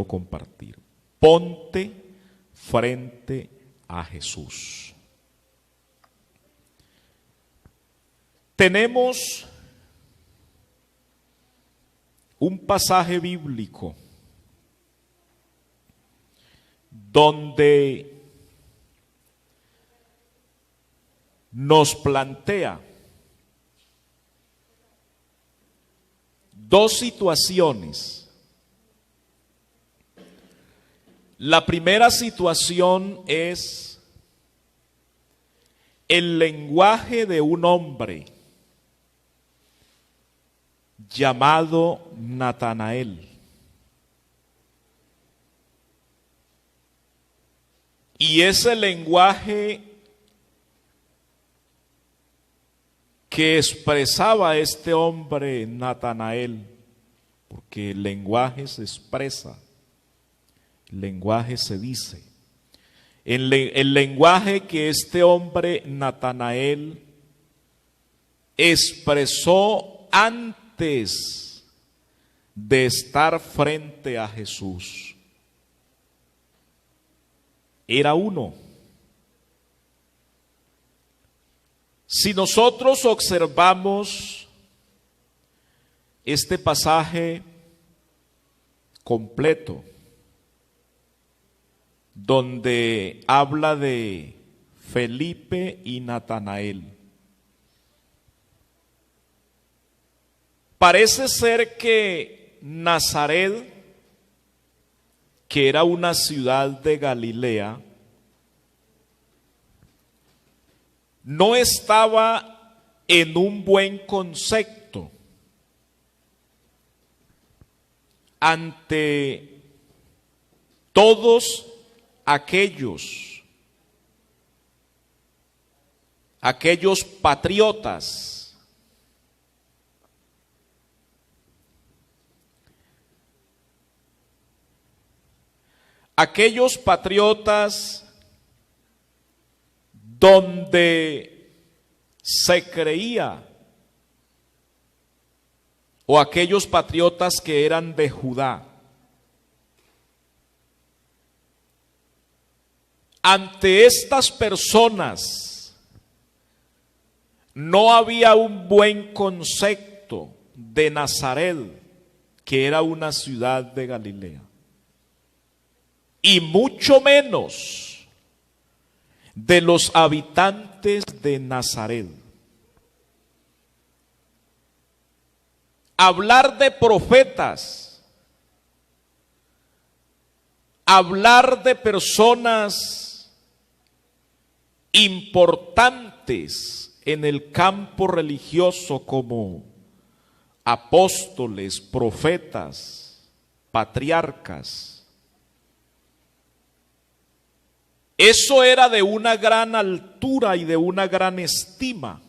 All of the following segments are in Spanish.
compartir. Ponte frente a Jesús. Tenemos un pasaje bíblico donde nos plantea dos situaciones. La primera situación es el lenguaje de un hombre llamado Natanael. Y ese lenguaje que expresaba este hombre Natanael, porque el lenguaje se expresa, el lenguaje se dice. El lenguaje que este hombre Natanael expresó antes de estar frente a Jesús era uno. Si nosotros observamos este pasaje completo, donde habla de Felipe y Natanael, parece ser que Nazaret, que era una ciudad de Galilea, no estaba en un buen concepto ante todos aquellos patriotas donde se creía, o aquellos patriotas que eran de Judá. Ante estas personas no había un buen concepto de Nazaret, que era una ciudad de Galilea, y mucho menos de los habitantes de Nazaret. Hablar de profetas, hablar de personas importantes en el campo religioso como apóstoles, profetas, patriarcas, eso era de una gran altura y de una gran estima.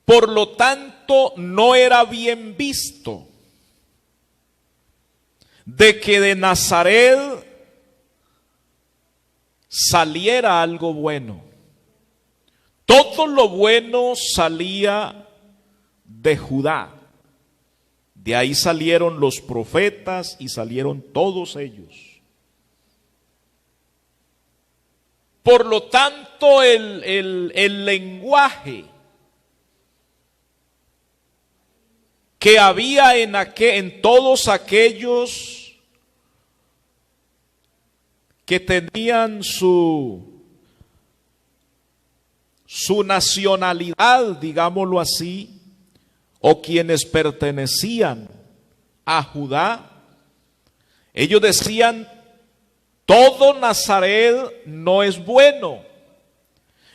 Por lo tanto, no era bien visto de que de Nazaret saliera algo bueno. Todo lo bueno salía de Judá. De ahí salieron los profetas y salieron todos ellos. Por lo tanto, el lenguaje que había en todos aquellos que tenían su nacionalidad, digámoslo así, o quienes pertenecían a Judá, ellos decían: todo Nazaret no es bueno,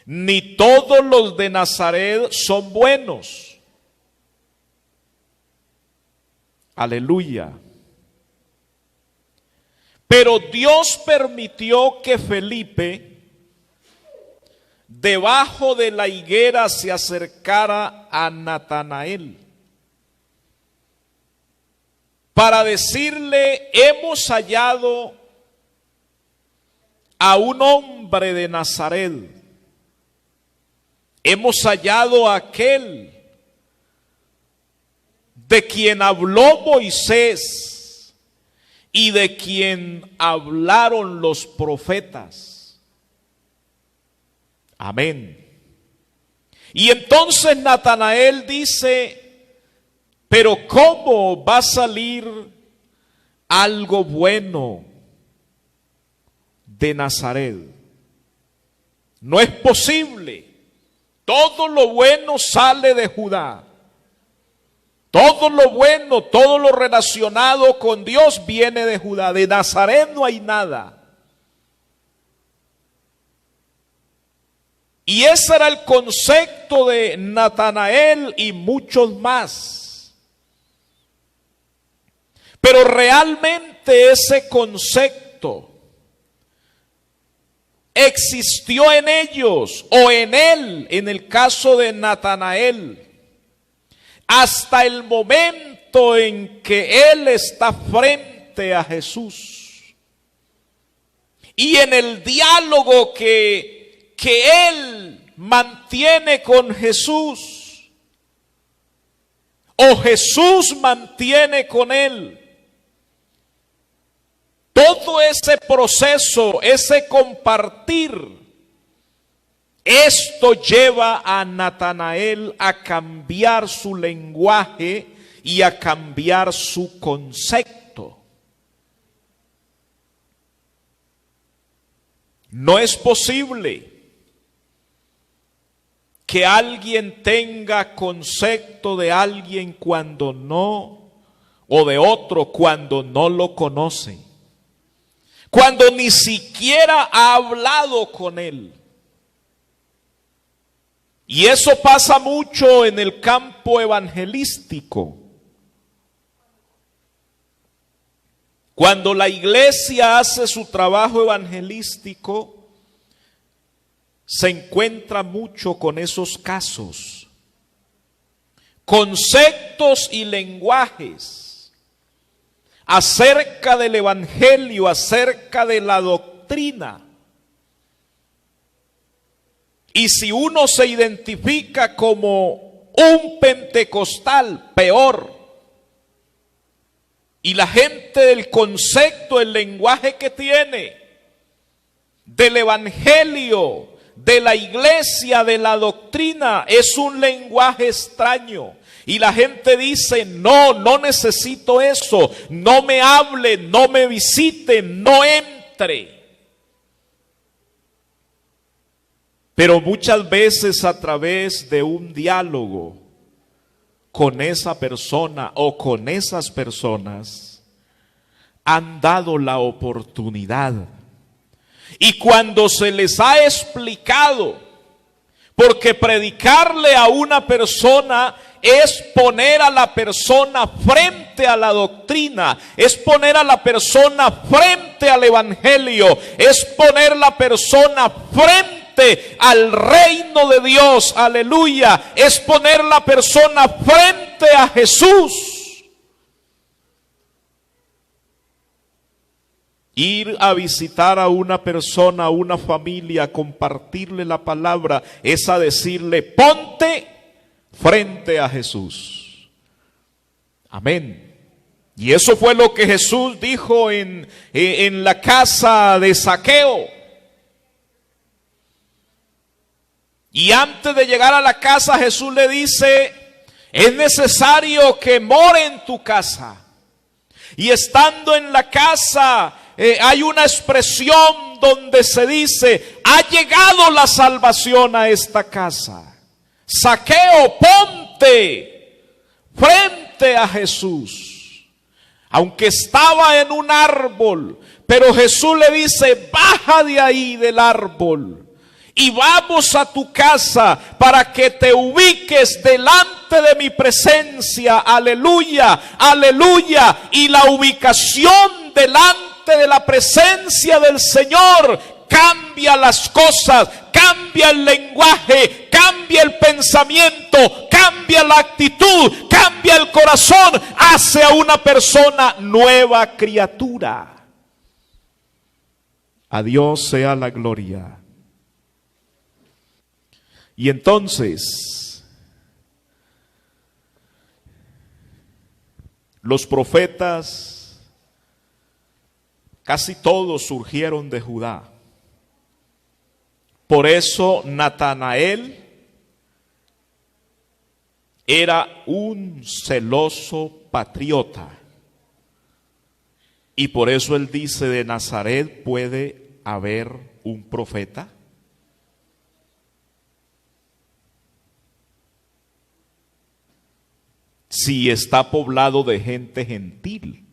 ni todos los de Nazaret son buenos. Aleluya. Pero Dios permitió que Felipe debajo de la higuera se acercara a Natanael para decirle: hemos hallado a un hombre de Nazaret, hemos hallado a aquel de quien habló Moisés y de quien hablaron los profetas. Amén. Y entonces Natanael dice: pero ¿cómo va a salir algo bueno de Nazaret? No es posible. Todo lo bueno sale de Judá. Todo lo bueno, todo lo relacionado con Dios viene de Judá. De Nazaret no hay nada. Y ese era el concepto de Natanael y muchos más. Pero realmente ese concepto existió en ellos o en él, en el caso de Natanael, hasta el momento en que él está frente a Jesús. Y en el diálogo que él mantiene con Jesús, o Jesús mantiene con él, todo ese proceso, ese compartir, esto lleva a Natanael a cambiar su lenguaje y a cambiar su concepto. No es posible que alguien tenga concepto de alguien cuando no, o de otro cuando no lo conoce, cuando ni siquiera ha hablado con él. Y eso pasa mucho en el campo evangelístico. Cuando la iglesia hace su trabajo evangelístico, se encuentra mucho con esos casos, conceptos y lenguajes acerca del evangelio, acerca de la doctrina. Y si uno se identifica como un pentecostal, peor. Y la gente del concepto, el lenguaje que tiene del evangelio, de la iglesia, de la doctrina, es un lenguaje extraño. Y la gente dice: no necesito eso, no me hable, no me visite, no entre. Pero muchas veces a través de un diálogo con esa persona o con esas personas, han dado la oportunidad. Y cuando se les ha explicado, porque predicarle a una persona es poner a la persona frente a la doctrina, es poner a la persona frente al evangelio, es poner la persona frente al reino de Dios, aleluya, es poner la persona frente a Jesús. Ir a visitar a una persona, a una familia, compartirle la palabra, es a decirle: ponte frente a Jesús. Amén. Y eso fue lo que Jesús dijo en la casa de Zaqueo. Y antes de llegar a la casa, Jesús le dice: es necesario que more en tu casa. Y estando en la casa, hay una expresión donde se dice: ha llegado la salvación a esta casa. Zaqueo, ponte frente a Jesús. Aunque estaba en un árbol, pero Jesús le dice: baja de ahí del árbol y vamos a tu casa para que te ubiques delante de mi presencia. Aleluya, aleluya. Y la ubicación delante de la presencia del Señor cambia las cosas, cambia el lenguaje, cambia el pensamiento, cambia la actitud, cambia el corazón, hace a una persona nueva criatura. A Dios sea la gloria. Y entonces, Los profetas, casi todos surgieron de Judá. Por eso Natanael era un celoso patriota. Y por eso él dice, de Nazaret puede haber un profeta. Si está poblado de gente gentil,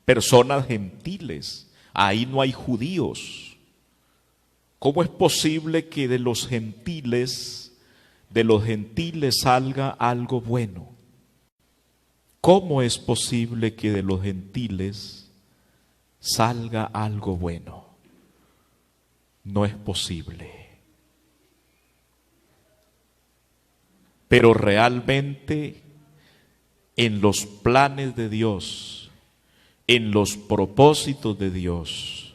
personas gentiles, ahí no hay judíos. ¿Cómo es posible que de los gentiles salga algo bueno? ¿Cómo es posible que de los gentiles salga algo bueno? No es posible. Pero realmente en los planes de Dios, en los propósitos de Dios,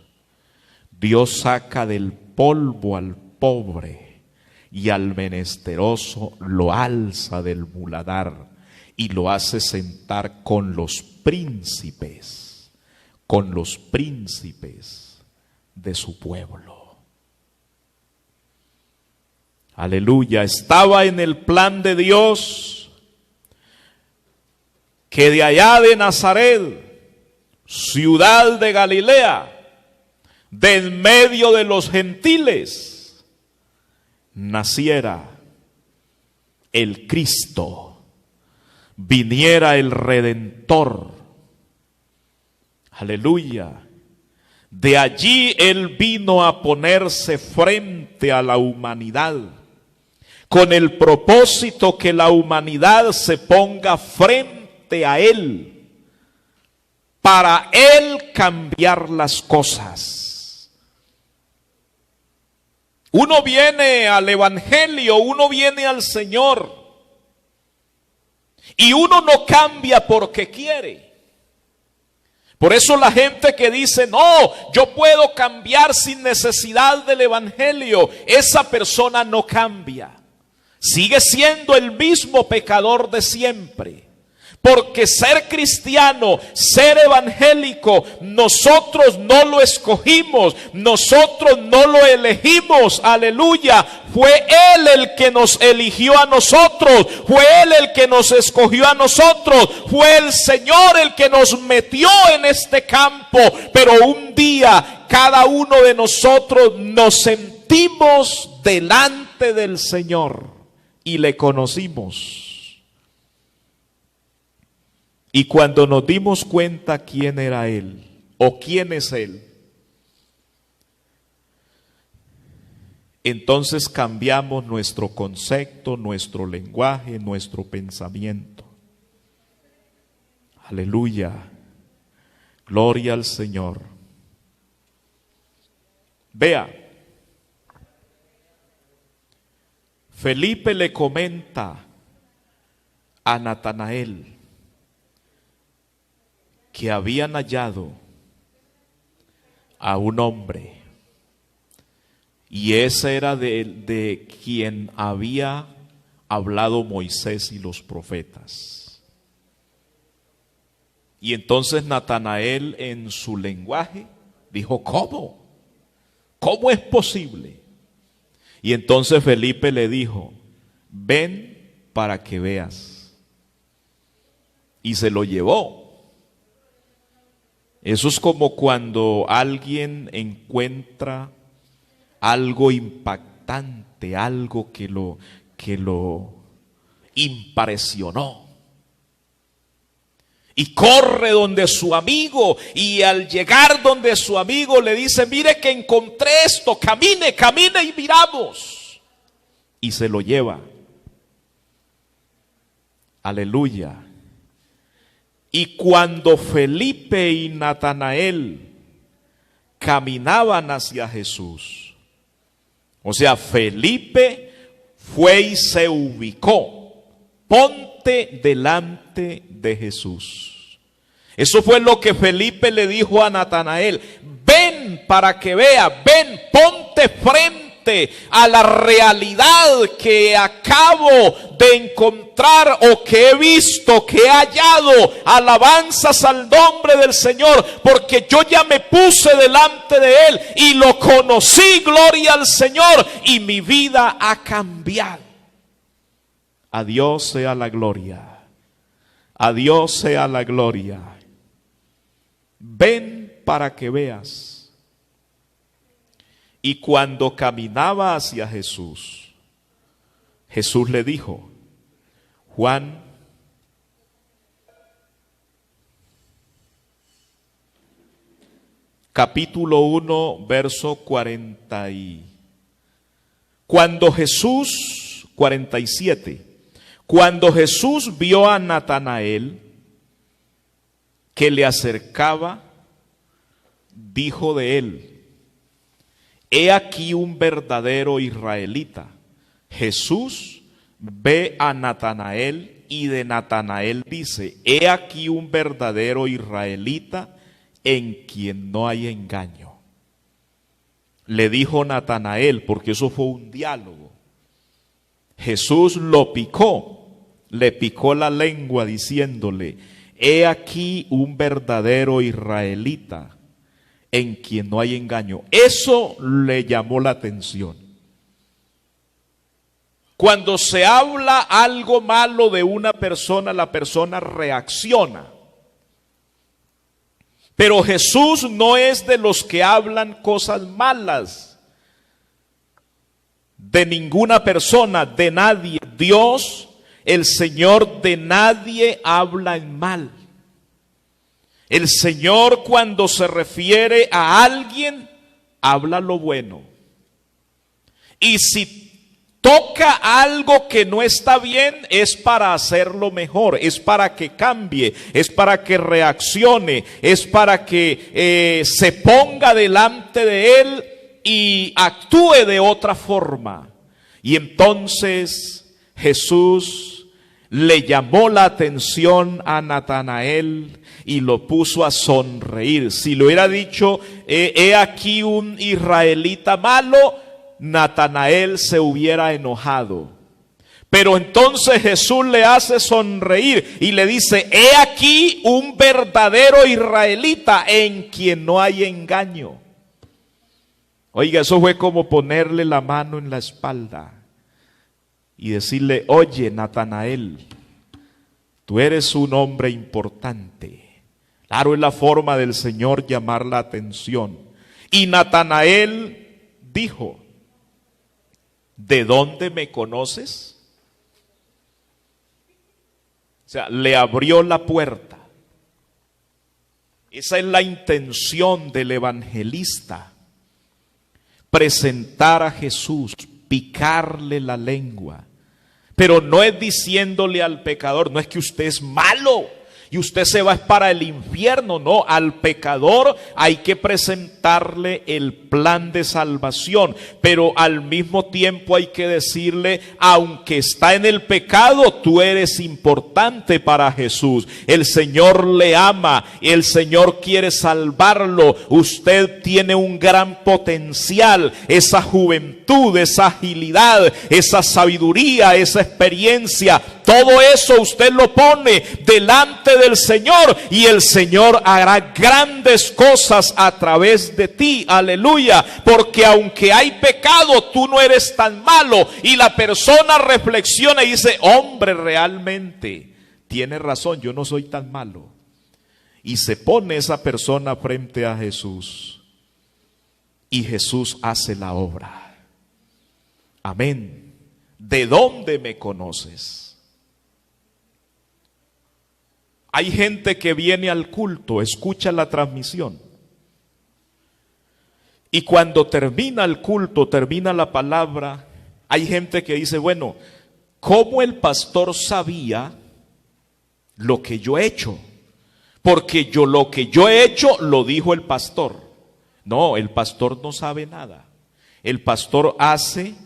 Dios saca del polvo al pobre y al menesteroso lo alza del muladar y lo hace sentar con los príncipes de su pueblo. Aleluya, estaba en el plan de Dios que de allá de Nazaret, ciudad de Galilea, de en medio de los gentiles, naciera el Cristo, viniera el Redentor. Aleluya. De allí Él vino a ponerse frente a la humanidad, con el propósito que la humanidad se ponga frente a Él, para Él cambiar las cosas. Uno viene al Evangelio, uno viene al Señor, y uno no cambia porque quiere. Por eso la gente que dice, no, yo puedo cambiar sin necesidad del Evangelio, esa persona no cambia. Sigue siendo el mismo pecador de siempre. Porque ser cristiano, ser evangélico, nosotros no lo escogimos, nosotros no lo elegimos, aleluya. Fue Él el que nos eligió a nosotros, fue Él el que nos escogió a nosotros, fue el Señor el que nos metió en este campo. Pero un día cada uno de nosotros nos sentimos delante del Señor y le conocimos. Y cuando nos dimos cuenta quién era Él, o quién es Él, entonces cambiamos nuestro concepto, nuestro lenguaje, nuestro pensamiento. Aleluya. Gloria al Señor. Vea, Felipe le comenta a Natanael que habían hallado a un hombre, y ese era de quien había hablado Moisés y los profetas. Y entonces Natanael en su lenguaje dijo, ¿cómo? ¿Cómo es posible? Y entonces Felipe le dijo, ven para que veas. Y se lo llevó. Eso es como cuando alguien encuentra algo impactante, algo que lo impresionó. Y corre donde su amigo, y al llegar donde su amigo le dice, mire que encontré esto, camine y miramos. Y se lo lleva. Aleluya. Y cuando Felipe y Natanael caminaban hacia Jesús, o sea, Felipe fue y se ubicó, ponte delante de Jesús. Eso fue lo que Felipe le dijo a Natanael, ven para que vea, ven, ponte frente frente a la realidad que acabo de encontrar o que he visto, que he hallado. Alabanzas al nombre del Señor, porque yo ya me puse delante de Él y lo conocí, gloria al Señor, y mi vida ha cambiado. A Dios sea la gloria. A Dios sea la gloria. Ven para que veas. Y cuando caminaba hacia Jesús, Jesús le dijo, Juan, capítulo 1, verso 40 Cuando Jesús, 47, cuando Jesús vio a Natanael que le acercaba, dijo de él, he aquí un verdadero israelita. Jesús ve a Natanael y de Natanael dice, he aquí un verdadero israelita en quien no hay engaño. Le dijo Natanael, porque eso fue un diálogo. Jesús lo picó, le picó la lengua diciéndole, he aquí un verdadero israelita en quien no hay engaño. Eso le llamó la atención. Cuando se habla algo malo de una persona, la persona reacciona. Pero Jesús no es de los que hablan cosas malas de ninguna persona, de nadie. Dios, el Señor, de nadie habla en mal. El Señor, cuando se refiere a alguien, habla lo bueno. Y si toca algo que no está bien, es para hacerlo mejor, es para que cambie, es para que reaccione, es para que se ponga delante de Él y actúe de otra forma. Y entonces Jesús le llamó la atención a Natanael y lo puso a sonreír. Si le hubiera dicho, he aquí un israelita malo, Natanael se hubiera enojado. Pero entonces Jesús le hace sonreír y le dice, he aquí un verdadero israelita en quien no hay engaño. Oiga, eso fue como ponerle la mano en la espalda y decirle, oye, Natanael, tú eres un hombre importante. Claro, es la forma del Señor llamar la atención. Y Natanael dijo, ¿de dónde me conoces? O sea, le abrió la puerta. Esa es la intención del evangelista. Presentar a Jesús, picarle la lengua. Pero no es diciéndole al pecador, no es que usted es malo y usted se va para el infierno. No, al pecador hay que presentarle el plan de salvación, pero al mismo tiempo hay que decirle, aunque está en el pecado, tú eres importante para Jesús. El Señor le ama, el Señor quiere salvarlo. Usted tiene un gran potencial, esa juventud, esa agilidad, esa sabiduría, esa experiencia. Todo eso usted lo pone delante del Señor y el Señor hará grandes cosas a través de ti. Aleluya. Porque aunque hay pecado, tú no eres tan malo. Y la persona reflexiona y dice, hombre, realmente tiene razón, yo no soy tan malo. Y se pone esa persona frente a Jesús. Y Jesús hace la obra. Amén. ¿De dónde me conoces? Hay gente que viene al culto, escucha la transmisión. Y cuando termina el culto, termina la palabra, hay gente que dice, bueno, ¿cómo el pastor sabía lo que yo he hecho? Porque lo que yo he hecho lo dijo el pastor. No, el pastor no sabe nada. El pastor hace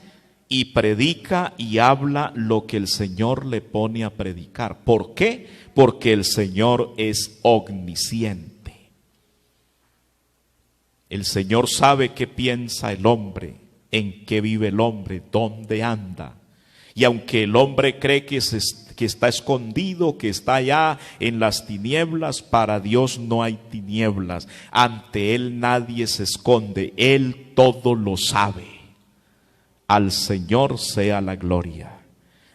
y predica y habla lo que el Señor le pone a predicar. ¿Por qué? Porque el Señor es omnisciente. El Señor sabe qué piensa el hombre. en qué vive el hombre, dónde anda. Y aunque el hombre cree que está escondido, que está allá en las tinieblas, para Dios no hay tinieblas. Ante Él nadie se esconde, Él todo lo sabe. Al Señor sea la gloria.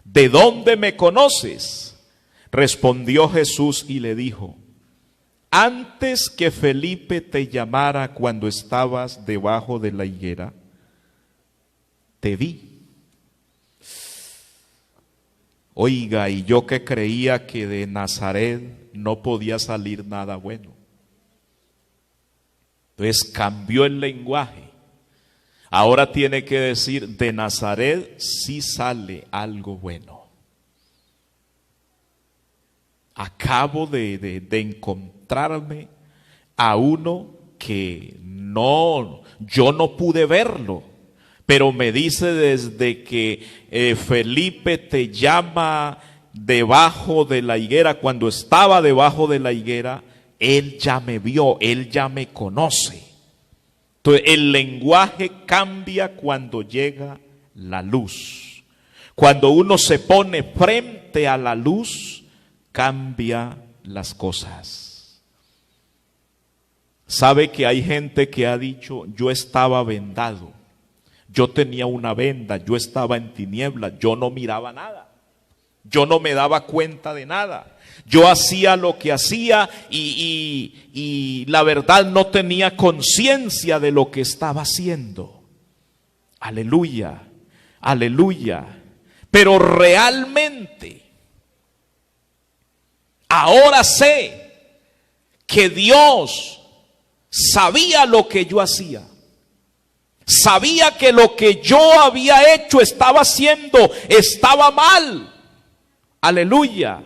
¿De dónde me conoces? Respondió Jesús y le dijo: antes que Felipe te llamara cuando estabas debajo de la higuera, te vi. Oiga, y yo que creía que de Nazaret no podía salir nada bueno. Entonces cambió el lenguaje. Ahora tiene que decir, de Nazaret sí sale algo bueno. Acabo de encontrarme a uno que yo no pude verlo. Pero me dice desde que Felipe te llama debajo de la higuera, cuando estaba debajo de la higuera, él ya me vio, él ya me conoce. Entonces el lenguaje cambia cuando llega la luz. Cuando uno se pone frente a la luz, cambia las cosas. ¿Sabe que hay gente que ha dicho, yo estaba vendado? Yo tenía una venda, yo estaba en tinieblas, yo no miraba nada, yo no me daba cuenta de nada, yo hacía lo que hacía y la verdad no tenía conciencia de lo que estaba haciendo. Aleluya, aleluya. Pero realmente, ahora sé que Dios sabía lo que yo hacía. Sabía que lo que yo había hecho, estaba haciendo, estaba mal. Aleluya.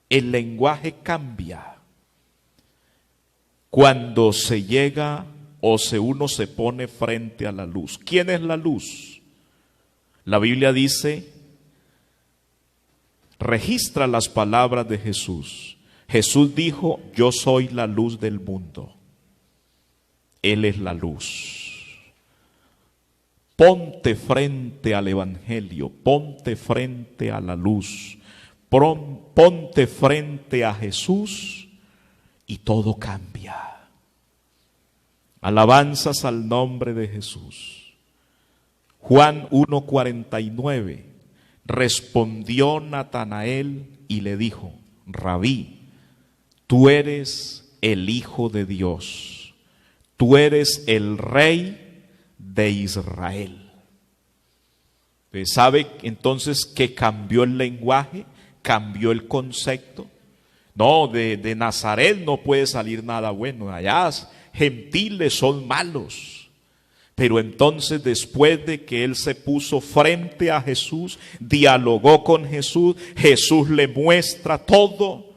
El lenguaje cambia cuando se llega uno se pone frente a la luz. ¿Quién es la luz? La Biblia dice, registra las palabras de Jesús. Jesús dijo, yo soy la luz del mundo. Él es la luz. Ponte frente al evangelio, ponte frente a la luz, ponte frente a Jesús y todo cambia. Alabanzas al nombre de Jesús. Juan 1:49. Respondió Natanael y le dijo: Rabí, tú eres el Hijo de Dios. Tú eres el Rey de Israel. ¿Sabe entonces que cambió el lenguaje? Cambió el concepto. No, de Nazaret no puede salir nada bueno. Allá gentiles son malos. Pero entonces, después de que él se puso frente a Jesús, dialogó con Jesús, Jesús le muestra todo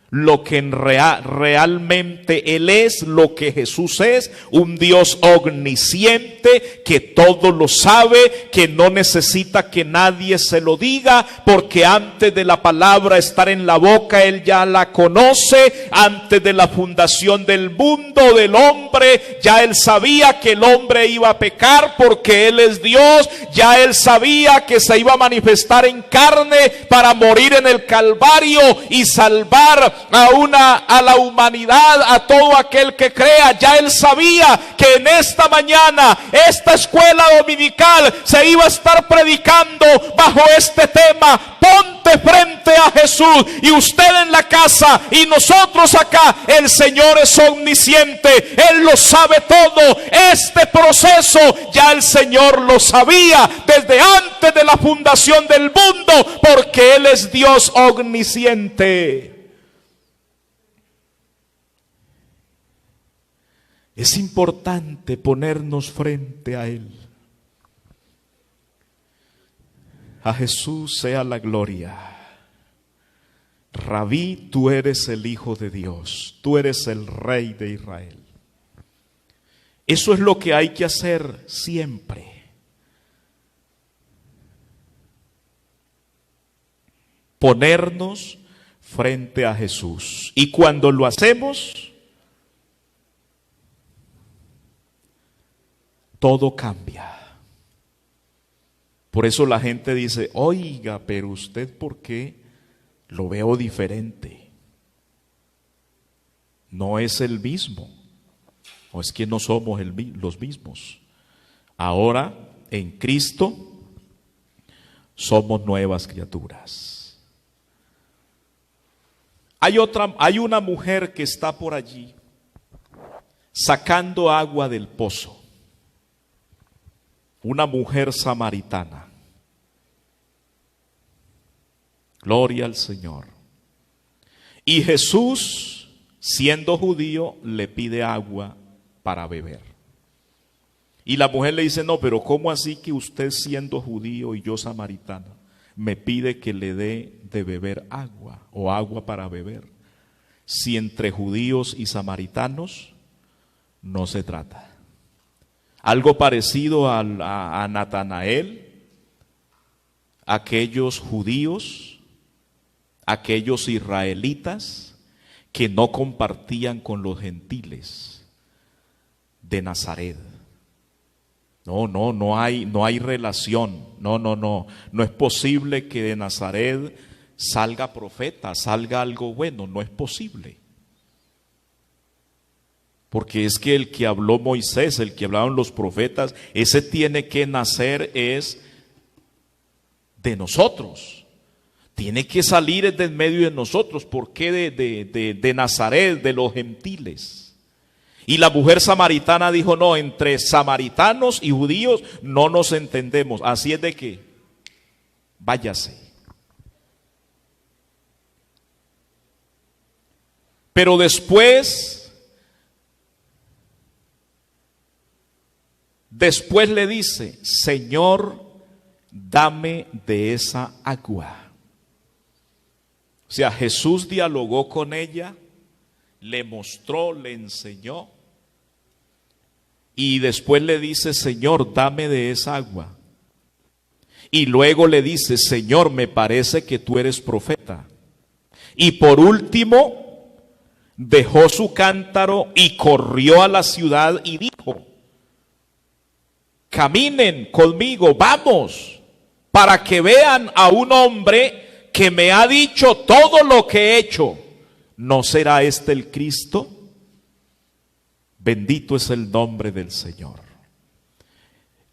lo que realmente Él es, lo que Jesús es, un Dios omnisciente que todo lo sabe, que no necesita que nadie se lo diga, porque antes de la palabra estar en la boca, Él ya la conoce. Antes de la fundación del mundo, del hombre, ya Él sabía que el hombre iba a pecar, porque Él es Dios. Ya Él sabía que se iba a manifestar en carne para morir en el Calvario y salvar a la humanidad, a todo aquel que crea. Ya Él sabía que en esta mañana, esta escuela dominical se iba a estar predicando bajo este tema: ponte frente a Jesús. Y usted en la casa y nosotros acá, el Señor es omnisciente, Él lo sabe todo. Este proceso ya el Señor lo sabía desde antes de la fundación del mundo, porque Él es Dios omnisciente. Es importante ponernos frente a Él. A Jesús sea la gloria. Rabí, tú eres el Hijo de Dios, tú eres el Rey de Israel. Eso es lo que hay que hacer siempre. Ponernos frente a Jesús. Y cuando lo hacemos, todo cambia. Por eso la gente dice, oiga, pero usted, ¿por qué lo veo diferente? No es el mismo, o es que no somos los mismos. Ahora, en Cristo, somos nuevas criaturas. Hay una mujer que está por allí sacando agua del pozo. Una mujer samaritana. Gloria al Señor. Y Jesús, siendo judío, le pide agua para beber. Y la mujer le dice, no, pero ¿cómo así que usted siendo judío y yo samaritana me pide que le dé de beber agua o agua para beber? Si entre judíos y samaritanos no se trata. Algo parecido a Natanael, aquellos judíos, aquellos israelitas que no compartían con los gentiles de Nazaret. No hay relación. No es posible que de Nazaret salga profeta, salga algo bueno, no es posible. Porque es que el que habló Moisés, el que hablaron los profetas, ese tiene que nacer es de nosotros. Tiene que salir de en medio de nosotros. ¿Por qué de Nazaret, de los gentiles? Y la mujer samaritana dijo, no, entre samaritanos y judíos no nos entendemos. Así es de que, váyase. Pero después le dice, Señor, dame de esa agua. O sea, Jesús dialogó con ella, le mostró, le enseñó. Y después le dice, Señor, dame de esa agua. Y luego le dice, Señor, me parece que tú eres profeta. Y por último, dejó su cántaro y corrió a la ciudad y dijo, caminen conmigo, vamos, para que vean a un hombre que me ha dicho todo lo que he hecho. ¿No será este el Cristo? Bendito es el nombre del Señor.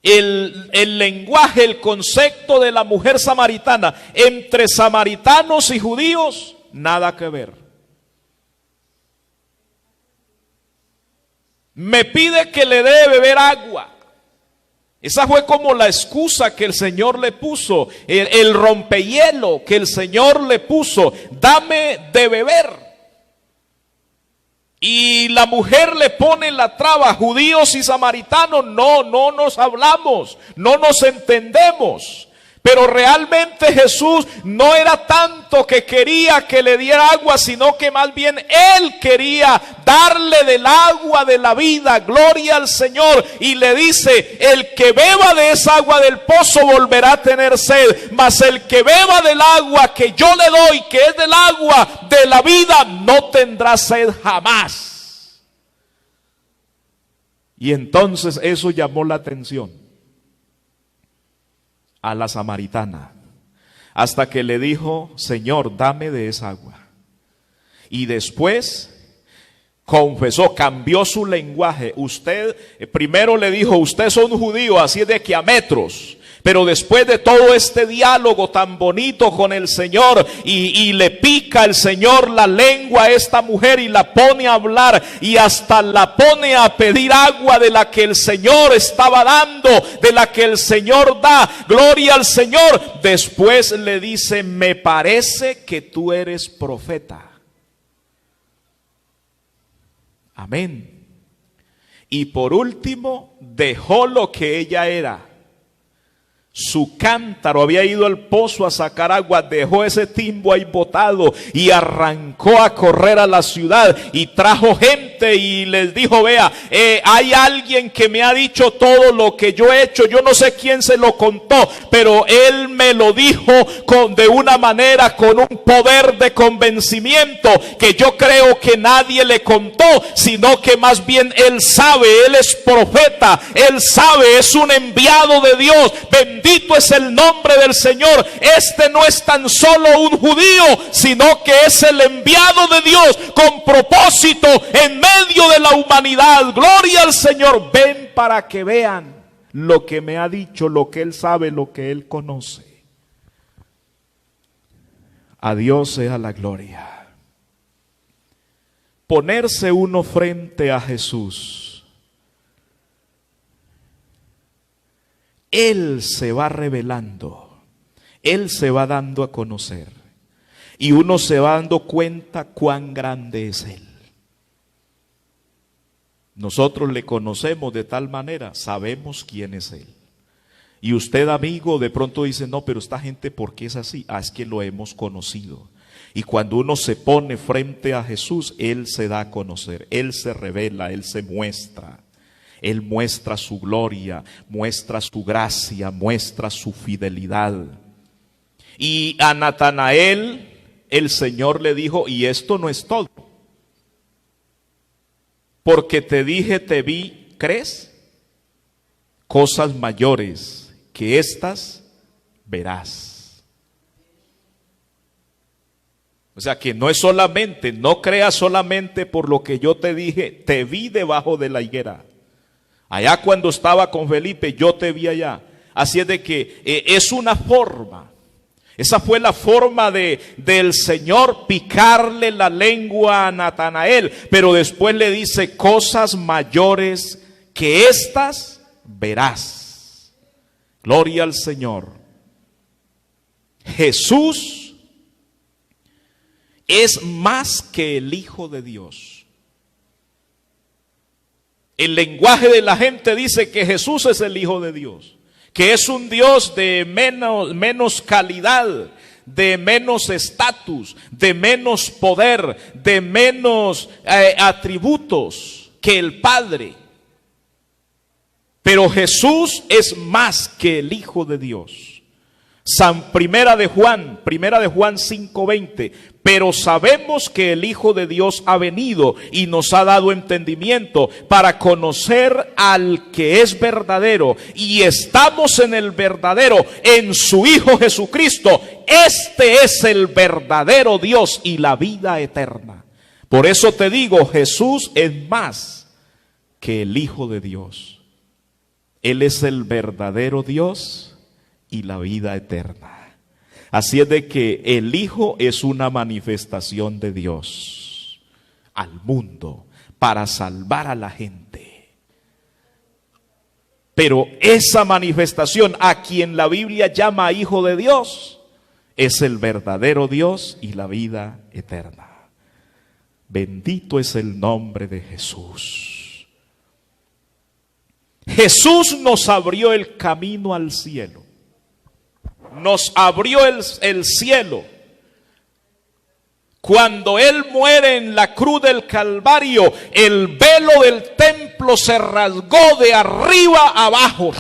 El lenguaje, el concepto de la mujer samaritana, entre samaritanos y judíos, nada que ver. Me pide que le dé de beber agua. Esa fue como la excusa que el Señor le puso, el rompehielo que el Señor le puso, dame de beber. Y la mujer le pone la traba, judíos y samaritanos, no nos hablamos, no nos entendemos. Pero realmente Jesús no era tanto que quería que le diera agua, sino que más bien Él quería darle del agua de la vida, gloria al Señor. Y le dice, el que beba de esa agua del pozo volverá a tener sed, mas el que beba del agua que yo le doy, que es del agua de la vida, no tendrá sed jamás. Y entonces eso llamó la atención a la samaritana, hasta que le dijo, Señor, dame de esa agua. Y después confesó, cambió su lenguaje. Usted, primero le dijo, usted es un judío, así es de que a metros. Pero después de todo este diálogo tan bonito con el Señor, y le pica el Señor la lengua a esta mujer y la pone a hablar, y hasta la pone a pedir agua de la que el Señor estaba dando, de la que el Señor da, gloria al Señor. Después le dice, me parece que tú eres profeta. Amén. Y por último, dejó lo que ella era. Su cántaro, había ido al pozo a sacar agua, dejó ese timbo ahí botado y arrancó a correr a la ciudad y trajo gente frente y les dijo: vea, hay alguien que me ha dicho todo lo que yo he hecho. Yo no sé quién se lo contó, pero él me lo dijo de una manera, con un poder de convencimiento que yo creo que nadie le contó, sino que más bien él sabe. Él es profeta, él sabe, es un enviado de Dios. Bendito es el nombre del Señor. Este no es tan solo un judío, sino que es el enviado de Dios con propósito en medio de la humanidad. Gloria al Señor. Ven para que vean lo que me ha dicho, lo que él sabe, lo que él conoce. A Dios sea la gloria. Ponerse uno frente a Jesús, Él se va revelando, Él se va dando a conocer, y uno se va dando cuenta cuán grande es Él. Nosotros le conocemos de tal manera, sabemos quién es Él. Y usted, amigo, de pronto dice: no, pero esta gente, ¿por qué es así? Es que lo hemos conocido. Y cuando uno se pone frente a Jesús, Él se da a conocer, Él se revela, Él se muestra. Él muestra su gloria, muestra su gracia, muestra su fidelidad. Y a Natanael el Señor le dijo: y esto no es todo. Porque te dije, te vi, ¿crees? Cosas mayores que estas verás. O sea que no es solamente, no creas solamente por lo que yo te dije, te vi debajo de la higuera. Allá cuando estaba con Felipe, yo te vi allá. Así es de que es una forma. Esa fue la forma del Señor picarle la lengua a Natanael. Pero después le dice: cosas mayores que estas verás. Gloria al Señor. Jesús es más que el Hijo de Dios. El lenguaje de la gente dice que Jesús es el Hijo de Dios, que es un Dios de menos calidad, de menos estatus, de menos poder, de menos atributos que el Padre. Pero Jesús es más que el Hijo de Dios. Primera de Juan 5:20. Pero sabemos que el Hijo de Dios ha venido y nos ha dado entendimiento para conocer al que es verdadero. Y estamos en el verdadero, en su Hijo Jesucristo. Este es el verdadero Dios y la vida eterna. Por eso te digo, Jesús es más que el Hijo de Dios. Él es el verdadero Dios y la vida eterna. Así es de que el Hijo es una manifestación de Dios al mundo para salvar a la gente. Pero esa manifestación, a quien la Biblia llama Hijo de Dios, es el verdadero Dios y la vida eterna. Bendito es el nombre de Jesús. Jesús nos abrió el camino al cielo. Nos abrió el cielo. Cuando Él muere en la cruz del Calvario, el velo del templo se rasgó de arriba a abajo,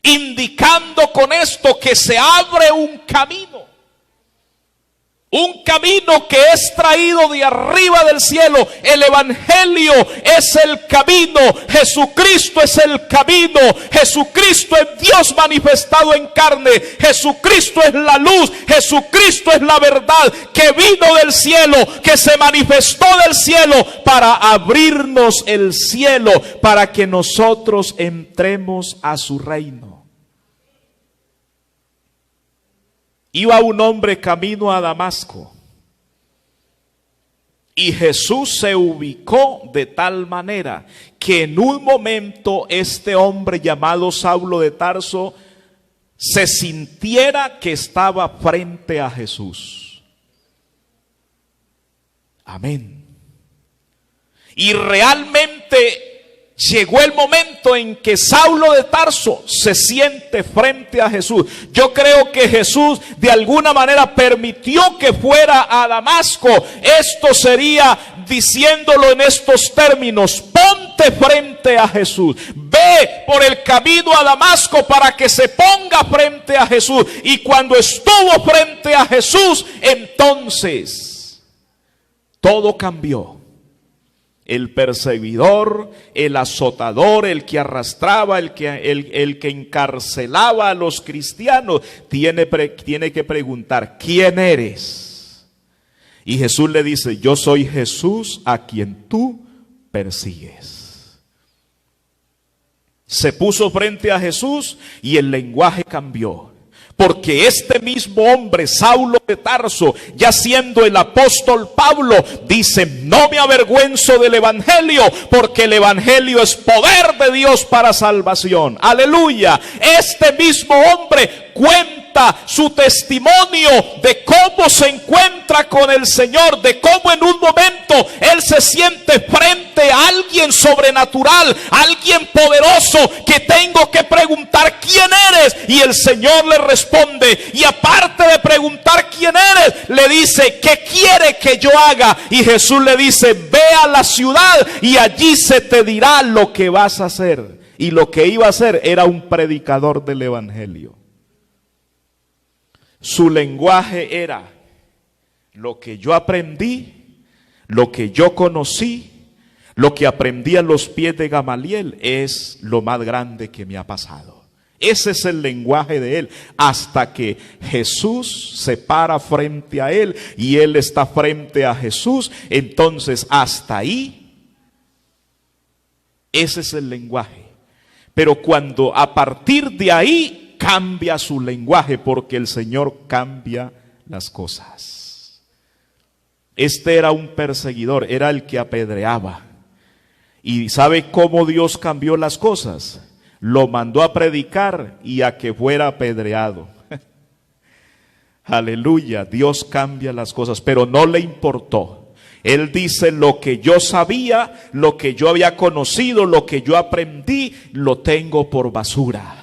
indicando con esto que se abre un camino. Un camino que es traído de arriba del cielo. El Evangelio es el camino. Jesucristo es el camino. Jesucristo es Dios manifestado en carne. Jesucristo es la luz. Jesucristo es la verdad que vino del cielo, que se manifestó del cielo para abrirnos el cielo, para que nosotros entremos a su reino. Iba un hombre camino a Damasco y Jesús se ubicó de tal manera que en un momento este hombre llamado Saulo de Tarso se sintiera que estaba frente a Jesús. Amén. Y realmente llegó el momento en que Saulo de Tarso se siente frente a Jesús. Yo creo que Jesús de alguna manera permitió que fuera a Damasco. Esto sería diciéndolo en estos términos: ponte frente a Jesús. Ve por el camino a Damasco para que se ponga frente a Jesús. Y cuando estuvo frente a Jesús, entonces todo cambió. El perseguidor, el azotador, el que arrastraba, el que encarcelaba a los cristianos, tiene que preguntar: ¿quién eres? Y Jesús le dice: yo soy Jesús a quien tú persigues. Se puso frente a Jesús y el lenguaje cambió. Porque este mismo hombre, Saulo de Tarso, ya siendo el apóstol Pablo, dice: no me avergüenzo del evangelio, porque el evangelio es poder de Dios para salvación. Aleluya. Este mismo hombre cuenta su testimonio de cómo se encuentra con el Señor, de cómo en un momento él se siente frente a alguien sobrenatural, alguien poderoso, que tengo que preguntar: ¿quién eres? Y el Señor le responde, y aparte de preguntar quién eres, le dice: ¿qué quiere que yo haga? Y Jesús le dice: ve a la ciudad y allí se te dirá lo que vas a hacer. Y lo que iba a hacer era un predicador del evangelio. Su lenguaje era: lo que yo aprendí, lo que yo conocí, lo que aprendí a los pies de Gamaliel, es lo más grande que me ha pasado. Ese es el lenguaje de él, hasta que Jesús se para frente a él y él está frente a Jesús. Entonces hasta ahí, ese es el lenguaje. Pero cuando a partir de ahí cambia su lenguaje, porque el Señor cambia las cosas. Este era un perseguidor, era el que apedreaba. ¿Y sabe cómo Dios cambió las cosas? Lo mandó a predicar y a que fuera apedreado. Aleluya, Dios cambia las cosas, pero no le importó. Él dice: lo que yo sabía, lo que yo había conocido, lo que yo aprendí, lo tengo por basura.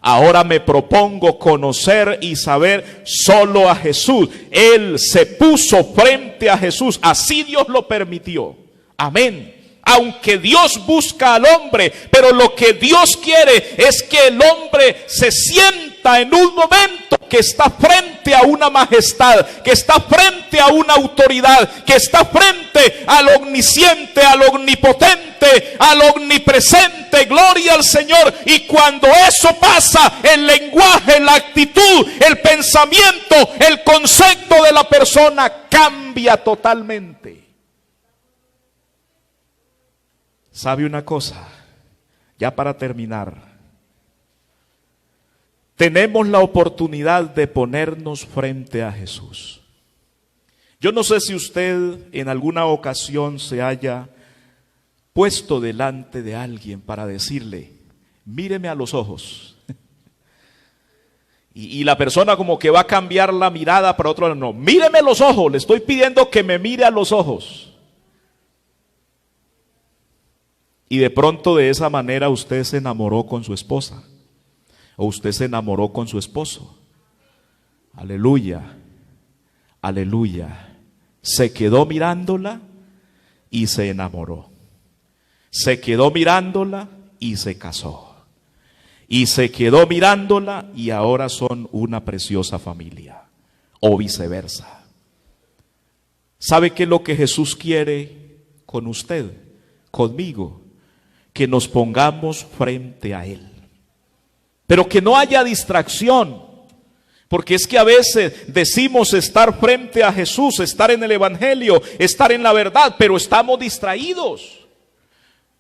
Ahora me propongo conocer y saber solo a Jesús. Él se puso frente a Jesús, así Dios lo permitió. Amén. Aunque Dios busca al hombre, pero lo que Dios quiere es que el hombre se sienta en un momento que está frente a una majestad, que está frente a una autoridad, que está frente al omnisciente, al omnipotente, al omnipresente. Gloria al Señor. Y cuando eso pasa, el lenguaje, la actitud, el pensamiento, el concepto de la persona cambia totalmente. ¿Sabe una cosa? Ya para terminar, tenemos la oportunidad de ponernos frente a Jesús. Yo no sé si usted en alguna ocasión se haya puesto delante de alguien para decirle: míreme a los ojos. Y la persona como que va a cambiar la mirada para otro lado. No, míreme a los ojos, le estoy pidiendo que me mire a los ojos. Y de pronto de esa manera usted se enamoró con su esposa, o usted se enamoró con su esposo. Aleluya, aleluya. Se quedó mirándola y se enamoró. Se quedó mirándola y se casó. Y se quedó mirándola y ahora son una preciosa familia. O viceversa. ¿Sabe qué es lo que Jesús quiere con usted, conmigo? Que nos pongamos frente a Él. Pero que no haya distracción. Porque es que a veces decimos estar frente a Jesús, estar en el evangelio, estar en la verdad, pero estamos distraídos.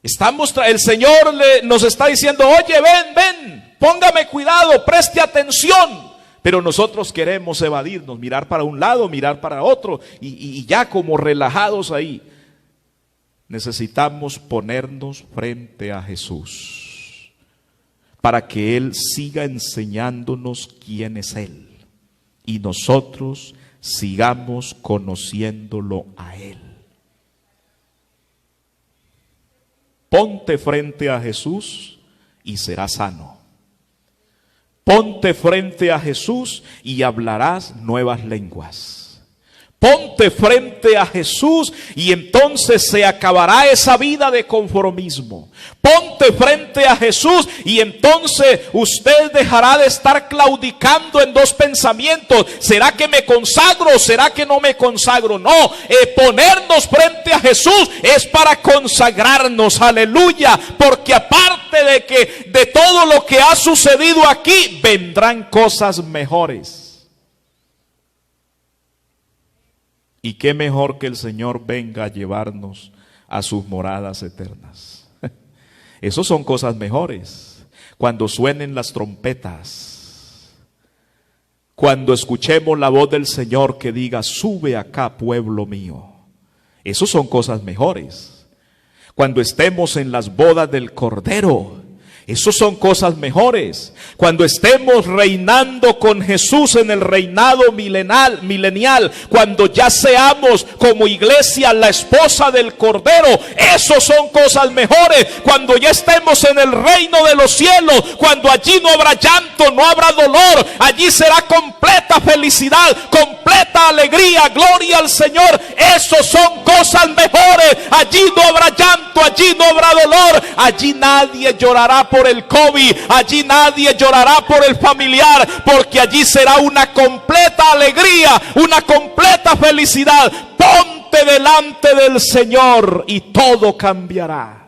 El Señor nos está diciendo: oye, ven, póngame cuidado, preste atención. Pero nosotros queremos evadirnos, mirar para un lado, mirar para otro, y ya como relajados ahí. Necesitamos ponernos frente a Jesús para que Él siga enseñándonos quién es Él y nosotros sigamos conociéndolo a Él. Ponte frente a Jesús y serás sano. Ponte frente a Jesús y hablarás nuevas lenguas. Ponte frente a Jesús y entonces se acabará esa vida de conformismo. Ponte frente a Jesús y entonces usted dejará de estar claudicando en dos pensamientos. ¿Será que me consagro o será que no me consagro? No, ponernos frente a Jesús es para consagrarnos, aleluya. Porque aparte de todo lo que ha sucedido aquí, vendrán cosas mejores. Y qué mejor que el Señor venga a llevarnos a sus moradas eternas. Esas son cosas mejores. Cuando suenen las trompetas, cuando escuchemos la voz del Señor que diga, sube acá, pueblo mío. Esas son cosas mejores. Cuando estemos en las bodas del Cordero, esas son cosas mejores. Cuando estemos reinando con Jesús en el reinado milenial, cuando ya seamos como iglesia la esposa del Cordero, esas son cosas mejores. Cuando ya estemos en el reino de los cielos, cuando allí no habrá llanto, no habrá dolor, allí será completa felicidad, completa alegría, gloria al Señor. Esas son cosas mejores. Allí no habrá llanto, allí no habrá dolor, allí nadie llorará por el COVID, allí nadie llorará por el familiar, porque allí será una completa alegría, una completa felicidad. Ponte delante del Señor y todo cambiará.